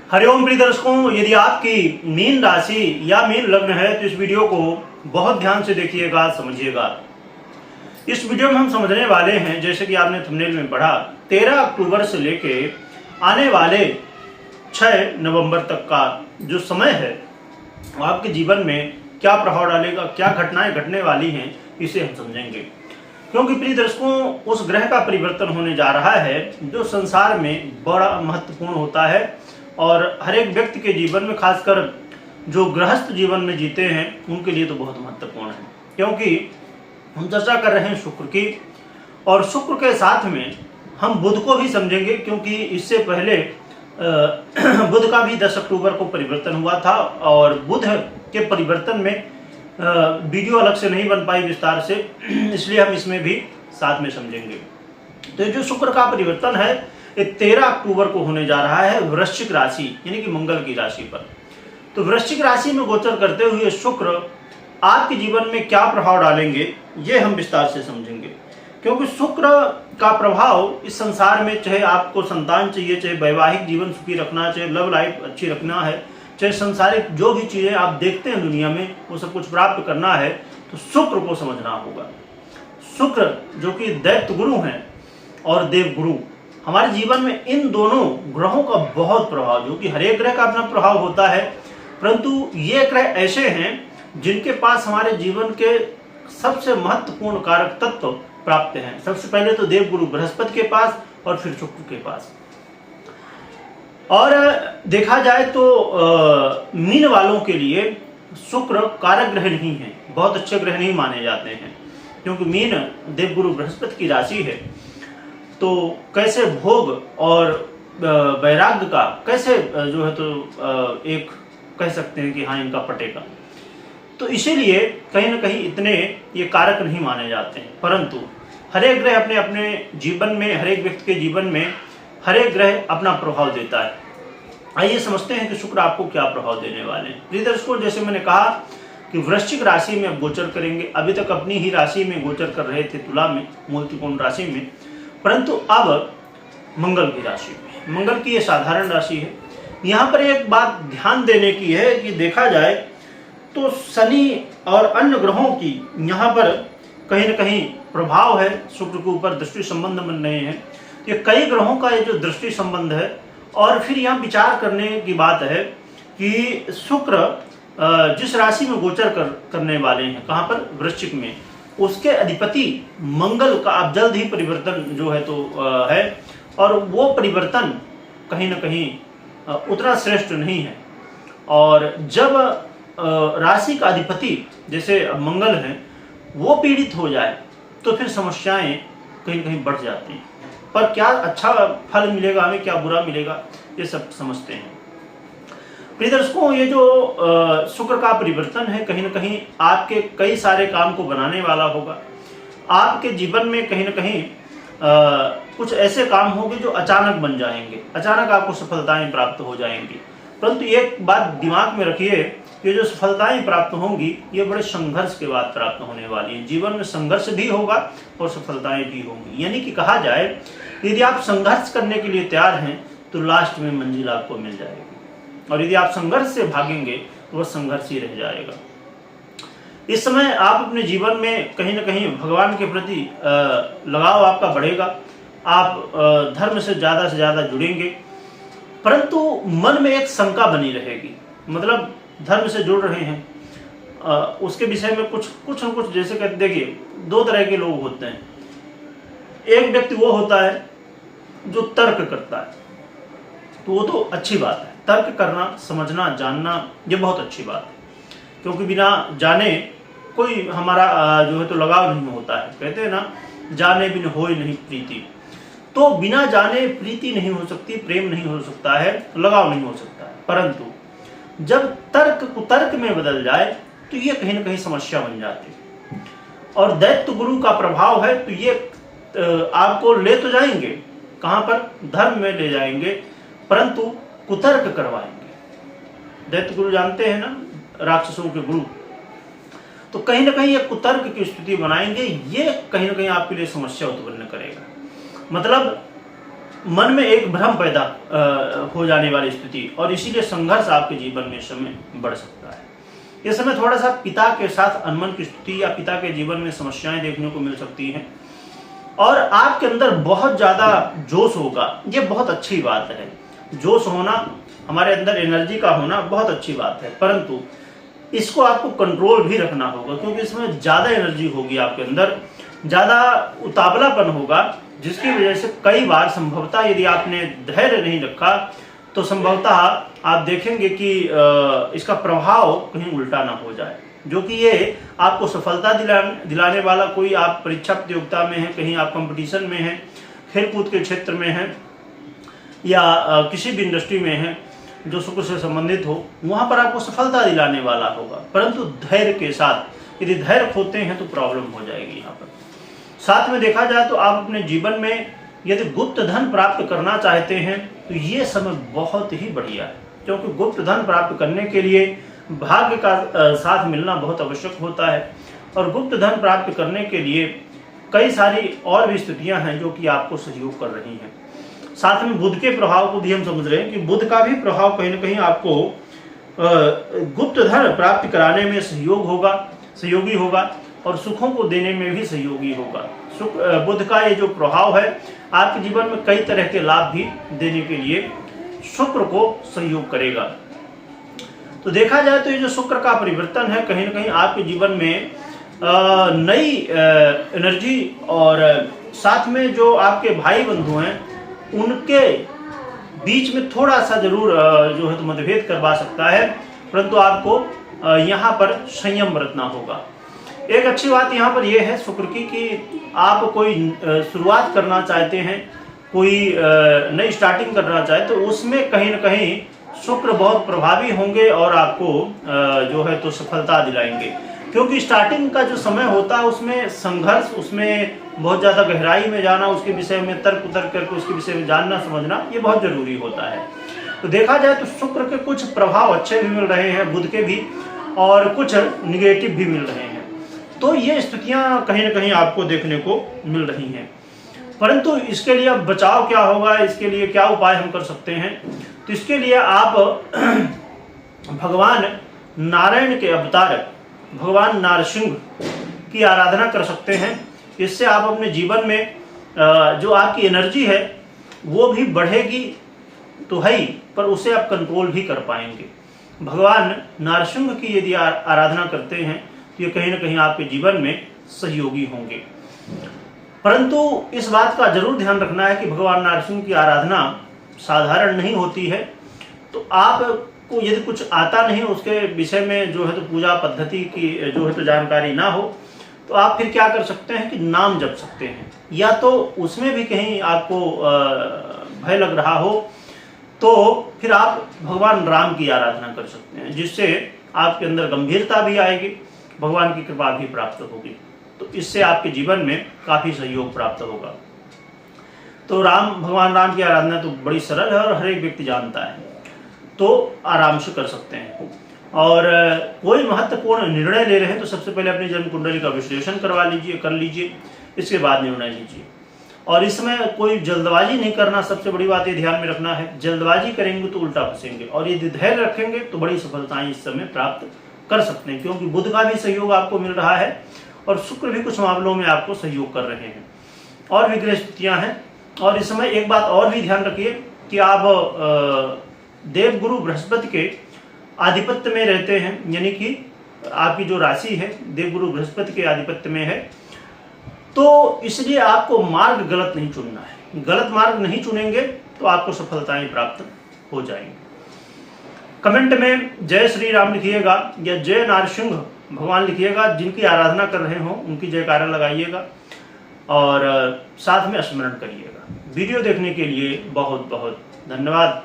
हरिओम प्रिय दर्शकों, यदि आपकी मीन राशि या मीन लग्न है तो इस वीडियो को बहुत ध्यान से देखिएगा, समझिएगा। इस वीडियो में हम समझने वाले हैं, जैसे कि आपने थंबनेल में पढ़ा, 13 अक्टूबर से लेके आने वाले 6 नवंबर तक का जो समय है आपके जीवन में क्या प्रभाव डालेगा, क्या घटनाएं घटने वाली हैं, इसे हम समझेंगे। क्योंकि प्रिय दर्शकों, उस ग्रह का परिवर्तन होने जा रहा है जो संसार में बड़ा महत्वपूर्ण होता है और हर एक व्यक्ति के जीवन में, खासकर जो गृहस्थ जीवन में जीते हैं उनके लिए तो बहुत महत्वपूर्ण है। क्योंकि हम चर्चा कर रहे हैं शुक्र की, और शुक्र के साथ में हम बुध को भी समझेंगे, क्योंकि इससे पहले बुध का भी 10 अक्टूबर को परिवर्तन हुआ था और बुध के परिवर्तन में वीडियो अलग से नहीं बन पाई विस्तार से, इसलिए हम इसमें भी साथ में समझेंगे। तो जो शुक्र का परिवर्तन है ये 13 अक्टूबर को होने जा रहा है वृश्चिक राशि यानी कि मंगल की राशि पर। तो वृश्चिक राशि में गोचर करते हुए शुक्र आपके जीवन में क्या प्रभाव डालेंगे ये हम विस्तार से समझेंगे। क्योंकि शुक्र का प्रभाव इस संसार में, चाहे आपको संतान चाहिए, चाहे वैवाहिक जीवन सुखी रखना, चाहे लव लाइफ अच्छी रखना है, चाहे संसारिक जो भी चीजें आप देखते हैं दुनिया में वो सब कुछ प्राप्त करना है, तो शुक्र को समझना होगा। शुक्र जो कि दैत्य गुरु हैं और देव गुरु, हमारे जीवन में इन दोनों ग्रहों का बहुत प्रभाव, जो कि हर एक ग्रह का अपना प्रभाव होता है, परंतु ये ग्रह ऐसे हैं जिनके पास हमारे जीवन के सबसे महत्वपूर्ण कारक तत्व प्राप्त हैं। सबसे पहले तो देव गुरु बृहस्पति के पास और फिर शुक्र के पास। और देखा जाए तो मीन वालों के लिए शुक्र कारक ग्रह नहीं है, बहुत अच्छे ग्रह नहीं माने जाते हैं, क्योंकि मीन देवगुरु बृहस्पति की राशि है। तो कैसे भोग और वैराग्य का कैसे जो है तो एक कह सकते हैं कि हाँ इनका पटेगा, तो इसीलिए कहीं ना कहीं इतने ये कारक नहीं माने जाते हैं। परंतु हर एक ग्रह अपने अपने जीवन में, हर एक व्यक्ति के जीवन में हर एक ग्रह अपना प्रभाव देता है। आइए समझते हैं कि शुक्र आपको क्या प्रभाव देने वाले हैं। प्रिय दर्शकों, जैसे मैंने कहा कि वृश्चिक राशि में गोचर करेंगे। अभी तक अपनी ही राशि में गोचर कर रहे थे, तुला में, मूल त्रिकोण राशि में, परंतु अब मंगल की राशि में। मंगल की ये साधारण राशि है। यहाँ पर एक बात ध्यान देने की है कि देखा जाए तो शनि और अन्य ग्रहों की यहाँ पर कहीं न कहीं प्रभाव है। शुक्र के ऊपर दृष्टि संबंध बन रहे हैं, ये कई ग्रहों का ये जो दृष्टि संबंध है। और फिर यहाँ विचार करने की बात है कि शुक्र जिस राशि में गोचर करने वाले हैं, कहाँ पर, वृश्चिक में, उसके अधिपति मंगल का अब जल्द ही परिवर्तन जो है तो है, और वो परिवर्तन कहीं ना कहीं उतना श्रेष्ठ नहीं है। और जब राशि का अधिपति जैसे मंगल है वो पीड़ित हो जाए तो फिर समस्याएं कहीं कहीं बढ़ जाती हैं। पर क्या अच्छा फल मिलेगा हमें, क्या बुरा मिलेगा, ये सब समझते हैं। प्रिय दर्शकों, ये जो शुक्र का परिवर्तन है कहीं ना कहीं आपके कई सारे काम को बनाने वाला होगा। आपके जीवन में कहीं ना कहीं कुछ ऐसे काम होंगे जो अचानक बन जाएंगे, अचानक आपको सफलताएं प्राप्त हो जाएंगी। परंतु एक बात दिमाग में रखिए, ये जो सफलताएं प्राप्त होंगी ये बड़े संघर्ष के बाद प्राप्त होने वाली हैं। जीवन में संघर्ष भी होगा और सफलताएं भी होंगी। यानी कि कहा जाए, यदि आप संघर्ष करने के लिए तैयार हैं तो लास्ट में मंजिल आपको मिल जाएगी, और यदि आप संघर्ष से भागेंगे तो वह संघर्ष ही रह जाएगा। इस समय आप अपने जीवन में कहीं ना कहीं भगवान के प्रति लगाव आपका बढ़ेगा, आप धर्म से ज़्यादा जुड़ेंगे, परंतु मन में एक शंका बनी रहेगी। मतलब धर्म से जुड़ रहे हैं, उसके विषय में कुछ न कुछ, जैसे कहते, देखिए दो तरह के लोग होते हैं। एक व्यक्ति वो होता है जो तर्क करता है, तो वो तो अच्छी बात है, तर्क करना, समझना, जानना, ये बहुत अच्छी बात है, क्योंकि बिना जाने कोई हमारा जो है तो लगाव नहीं होता है। कहते हैं ना, जाने बिन होय नहीं प्रीति। तो बिना जाने प्रीति नहीं हो सकती, प्रेम नहीं हो सकता है, लगाव नहीं हो सकता है। परंतु जब तर्क कुतर्क में बदल जाए तो ये कहीं ना कहीं समस्या बन जाती है। और दैत्य गुरु का प्रभाव है तो ये आपको ले तो जाएंगे, कहाँ पर, धर्म में ले जाएंगे, परंतु कुतर्क करवाएंगे। दैत्य गुरु जानते हैं ना, राक्षसों के गुरु, तो कहीं ना कहीं ये कुतर्क की स्थिति बनाएंगे। ये कहीं ना कहीं आपके लिए समस्या उत्पन्न करेगा। मतलब मन में एक भ्रम पैदा हो जाने वाली स्थिति, और इसीलिए संघर्ष आपके जीवन में इस समय बढ़ सकता है। इस समय थोड़ा सा पिता के साथ अनबन की स्थिति या पिता के जीवन में समस्याएं देखने को मिल सकती हैं, और आपके अंदर बहुत ज़्यादा जोश होगा। ये बहुत अच्छी बात है, जोश होना, हमारे अंदर एनर्जी का होना बहुत अच्छी बात है, परंतु इसको आपको कंट्रोल भी रखना होगा, क्योंकि इसमें ज़्यादा एनर्जी होगी, आपके अंदर ज़्यादा उतावलापन होगा, जिसकी वजह से कई बार संभवतः यदि आपने धैर्य नहीं रखा तो संभवतः आप देखेंगे कि इसका प्रभाव कहीं उल्टा ना हो जाए, जो कि ये आपको सफलता दिलाने वाला, कोई आप परीक्षा प्रतियोगिता में हैं, कहीं आप कंपटीशन में हैं, खेलकूद के क्षेत्र में हैं, या किसी भी इंडस्ट्री में हैं जो शुक्र से संबंधित हो, वहाँ पर आपको सफलता दिलाने वाला होगा। परंतु धैर्य के साथ, यदि धैर्य खोते हैं तो प्रॉब्लम हो जाएगी यहाँ पर। साथ में देखा जाए तो आप अपने जीवन में यदि गुप्त धन प्राप्त करना चाहते हैं तो ये समय बहुत ही बढ़िया है, क्योंकि गुप्त धन प्राप्त करने के लिए भाग्य का साथ मिलना बहुत आवश्यक होता है, और गुप्त धन प्राप्त करने के लिए कई सारी और भी स्थितियां हैं जो कि आपको सहयोग कर रही हैं। साथ में बुध के प्रभाव को भी हम समझ रहे हैं कि बुध का भी प्रभाव कहीं ना कहीं आपको गुप्त धन प्राप्त कराने में सहयोगी होगा, और सुखों को देने में भी सहयोगी होगा। बुध का ये जो प्रभाव है आपके जीवन में कई तरह के लाभ भी देने के लिए शुक्र को सहयोग करेगा। तो देखा जाए तो ये जो शुक्र का परिवर्तन है, कहीं ना कहीं आपके जीवन में नई एनर्जी, और साथ में जो आपके भाई बंधु हैं उनके बीच में थोड़ा सा जरूर जो है तो मतभेद करवा सकता है, परंतु आपको यहाँ पर संयम बरतना होगा। एक अच्छी बात यहाँ पर यह है शुक्र की कि आप कोई शुरुआत करना चाहते हैं, कोई नई स्टार्टिंग करना चाहे तो उसमें कहीं ना कहीं शुक्र बहुत प्रभावी होंगे और आपको जो है तो सफलता दिलाएंगे, क्योंकि स्टार्टिंग का जो समय होता है उसमें संघर्ष, उसमें बहुत ज़्यादा गहराई में जाना, उसके विषय में तर्क करके उसके विषय में जानना समझना, ये बहुत ज़रूरी होता है। तो देखा जाए तो शुक्र के कुछ प्रभाव अच्छे भी मिल रहे हैं, बुध के भी, और कुछ निगेटिव भी मिल रहे हैं। तो ये स्थितियां कहीं ना कहीं आपको देखने को मिल रही हैं, परंतु इसके लिए अब बचाव क्या होगा, इसके लिए क्या उपाय हम कर सकते हैं? तो इसके लिए आप भगवान नारायण के अवतार भगवान नारसिंह की आराधना कर सकते हैं। इससे आप अपने जीवन में जो आपकी एनर्जी है वो भी बढ़ेगी तो है ही, पर उसे आप कंट्रोल भी कर पाएंगे। भगवान नारसिंह की यदि आराधना करते हैं तो ये कहीं ना कहीं आपके जीवन में सहयोगी होंगे। परंतु इस बात का जरूर ध्यान रखना है कि भगवान नारसिंह की आराधना साधारण नहीं होती है। तो आपको यदि कुछ आता नहीं, उसके विषय में जो है तो पूजा पद्धति की जो है तो जानकारी ना हो, तो आप फिर क्या कर सकते हैं कि नाम जप सकते हैं, या तो उसमें भी कहीं आपको भय लग रहा हो तो फिर आप भगवान राम की आराधना कर सकते हैं, जिससे आपके अंदर गंभीरता भी आएगी, भगवान की कृपा भी प्राप्त होगी। तो इससे आपके जीवन में काफ़ी सहयोग प्राप्त होगा। तो भगवान राम की आराधना तो बड़ी सरल है और हर एक व्यक्ति जानता है, तो आराम से कर सकते हैं। और कोई महत्वपूर्ण निर्णय ले रहे हैं तो सबसे पहले अपनी जन्म कुंडली का विश्लेषण कर लीजिए, इसके बाद निर्णय लीजिए। और इसमें कोई जल्दबाजी नहीं करना, सबसे बड़ी बात ये ध्यान में रखना है। जल्दबाजी करेंगे तो उल्टा फंसेंगे, और यदि धैर्य रखेंगे तो बड़ी सफलताएं इस समय प्राप्त कर सकते हैं, क्योंकि बुध का भी सहयोग आपको मिल रहा है और शुक्र भी कुछ मामलों में आपको सहयोग कर रहे हैं, और भी ग्रह स्थितियां हैं। और इस समय एक बात और भी ध्यान रखिए कि आप देवगुरु बृहस्पति के आधिपत्य में रहते हैं, यानी कि आपकी जो राशि है देवगुरु बृहस्पति के आधिपत्य में है, तो इसलिए आपको मार्ग गलत नहीं चुनना है। गलत मार्ग नहीं चुनेंगे तो आपको सफलताएं प्राप्त हो जाएंगी। कमेंट में जय श्री राम लिखिएगा या जय नारसिंह भगवान लिखिएगा। जिनकी आराधना कर रहे हो उनकी जयकारा लगाइएगा और साथ में स्मरण करिएगा। वीडियो देखने के लिए बहुत बहुत धन्यवाद।